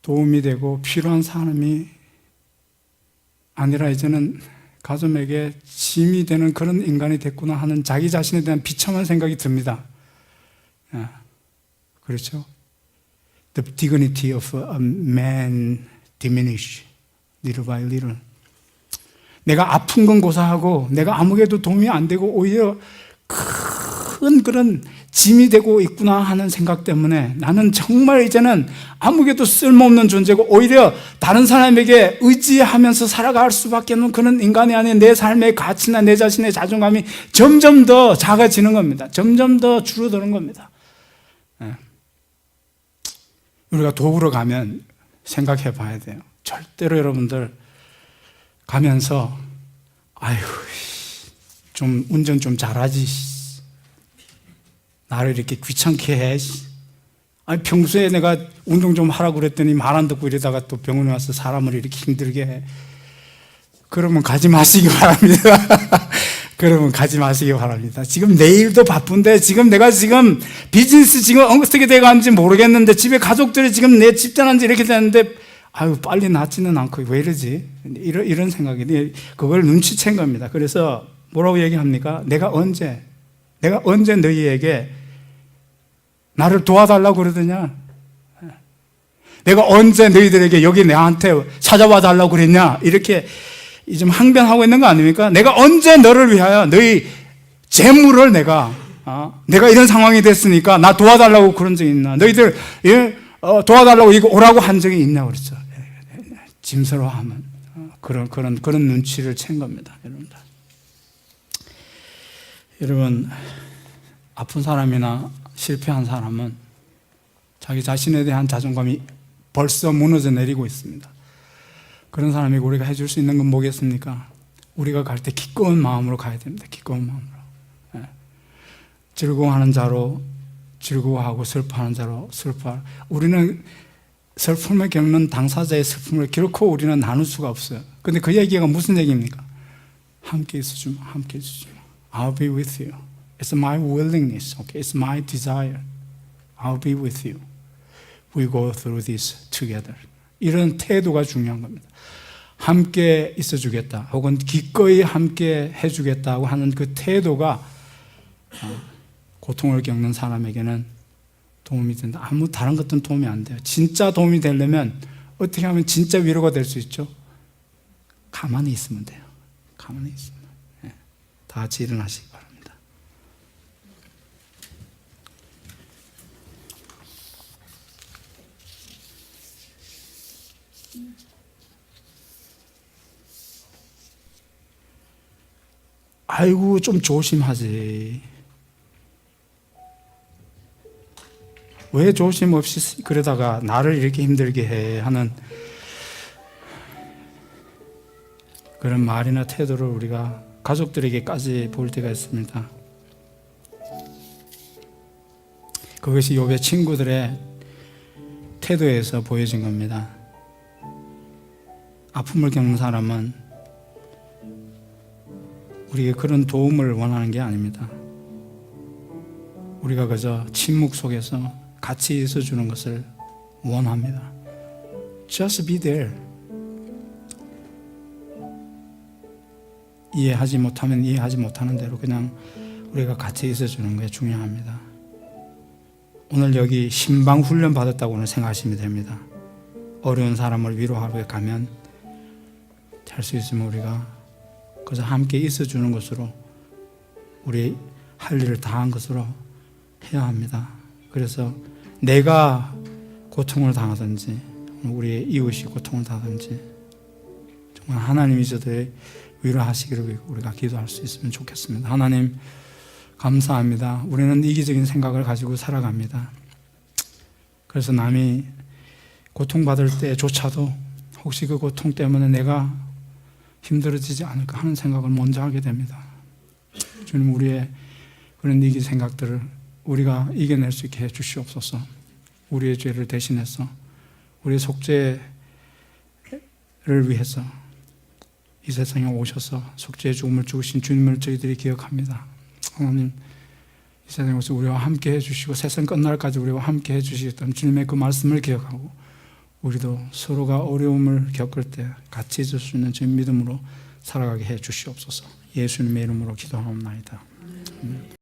도움이 되고 필요한 사람이 아니라 이제는 가족에게 짐이 되는 그런 인간이 됐구나 하는 자기 자신에 대한 비참한 생각이 듭니다. 그렇죠? The dignity of a man diminish little by little. 내가 아픈 건 고사하고 내가 아무에도 도움이 안 되고 오히려 큰 그런 짐이 되고 있구나 하는 생각 때문에 나는 정말 이제는 아무에도 쓸모없는 존재고 오히려 다른 사람에게 의지하면서 살아갈 수밖에 없는 그런 인간이 아닌 내 삶의 가치나 내 자신의 자존감이 점점 더 작아지는 겁니다. 점점 더 줄어드는 겁니다. 우리가 도구로 가면 생각해 봐야 돼요. 절대로 여러분들 가면서 아유 좀 운전 좀 잘하지, 나를 이렇게 귀찮게 해. 아니 평소에 내가 운동 좀 하라고 그랬더니 말 안 듣고 이러다가 또 병원에 와서 사람을 이렇게 힘들게 해. 그러면 가지 마시기 바랍니다. 그러면 가지 마시기 바랍니다. 지금 내일도 바쁜데 내가 비즈니스 어떻게 돼가는지 모르겠는데 집에 가족들이 지금 내 집 떠난지 이렇게 되는데 아유 빨리 낫지는 않고 왜 이러지? 이런 생각이 그걸 눈치챈 겁니다. 그래서 뭐라고 얘기합니까? 내가 언제 너희에게 나를 도와달라고 그러더냐? 내가 언제 너희들에게 여기 내한테 찾아와 달라고 그랬냐? 이렇게 좀 항변하고 있는 거 아닙니까? 내가 언제 너를 위하여 너희 재물을 내가 이런 상황이 됐으니까 나 도와달라고 그런 적이 있나? 너희들 도와달라고 이거 오라고 한 적이 있나 그랬죠. 짐스러워하면 그런 눈치를 챈 겁니다, 여러분들. 여러분 아픈 사람이나 실패한 사람은 자기 자신에 대한 자존감이 벌써 무너져 내리고 있습니다. 그런 사람에게 우리가 해줄 수 있는 건 뭐겠습니까? 우리가 갈 때 기꺼운 마음으로 가야 됩니다. 기꺼운 마음으로. 즐거워하는 자로 즐거워하고 슬퍼하는 자로 슬퍼하고. 우리는 슬픔을 겪는 당사자의 슬픔을 결코 우리는 나눌 수가 없어요. 그런데 그 얘기가 무슨 얘기입니까? 함께 있어주마, 함께 있어주마. I'll be with you. It's my willingness. Okay, it's my desire. I'll be with you. We go through this together. 이런 태도가 중요한 겁니다. 함께 있어주겠다 혹은 기꺼이 함께 해주겠다고 하는 그 태도가 고통을 겪는 사람에게는 도움이 된다. 아무 다른 것들은 도움이 안 돼요. 진짜 도움이 되려면 어떻게 하면 진짜 위로가 될 수 있죠? 가만히 있으면 돼요. 가만히 있으면. 다 같이 일어나시기 바랍니다. 아이고 좀 조심하지. 왜 조심 없이 그러다가 나를 이렇게 힘들게 해 하는 그런 말이나 태도를 우리가 가족들에게까지 볼 때가 있습니다. 그것이 욥의 친구들의 태도에서 보여진 겁니다. 아픔을 겪는 사람은 우리에게 그런 도움을 원하는 게 아닙니다. 우리가 그저 침묵 속에서 같이 있어주는 것을 원합니다. Just be there. 이해하지 못하면 이해하지 못하는 대로 그냥 우리가 같이 있어주는 게 중요합니다. 오늘 여기 신방 훈련 받았다고는 생각하시면 됩니다. 어려운 사람을 위로하러 가면 할 수 있으면 우리가 그저 함께 있어주는 것으로 우리 할 일을 다한 것으로 해야 합니다. 그래서 내가 고통을 당하든지 우리의 이웃이 고통을 당하든지 정말 하나님이 저들의 위로하시기를 우리가 기도할 수 있으면 좋겠습니다. 하나님 감사합니다. 우리는 이기적인 생각을 가지고 살아갑니다. 그래서 남이 고통받을 때조차도 혹시 그 고통 때문에 내가 힘들어지지 않을까 하는 생각을 먼저 하게 됩니다. 주님, 우리의 그런 이기 생각들을 우리가 이겨낼 수 있게 해 주시옵소서. 우리의 죄를 대신해서 우리의 속죄를 위해서 이 세상에 오셔서 속죄의 죽음을 죽으신 주님을 저희들이 기억합니다. 하나님, 이 세상에서 우리와 함께 해주시고 세상 끝날까지 우리와 함께 해주시던 주님의 그 말씀을 기억하고 우리도 서로가 어려움을 겪을 때 같이 있을 수 있는 주님 믿음으로 살아가게 해 주시옵소서. 예수님의 이름으로 기도하옵나이다.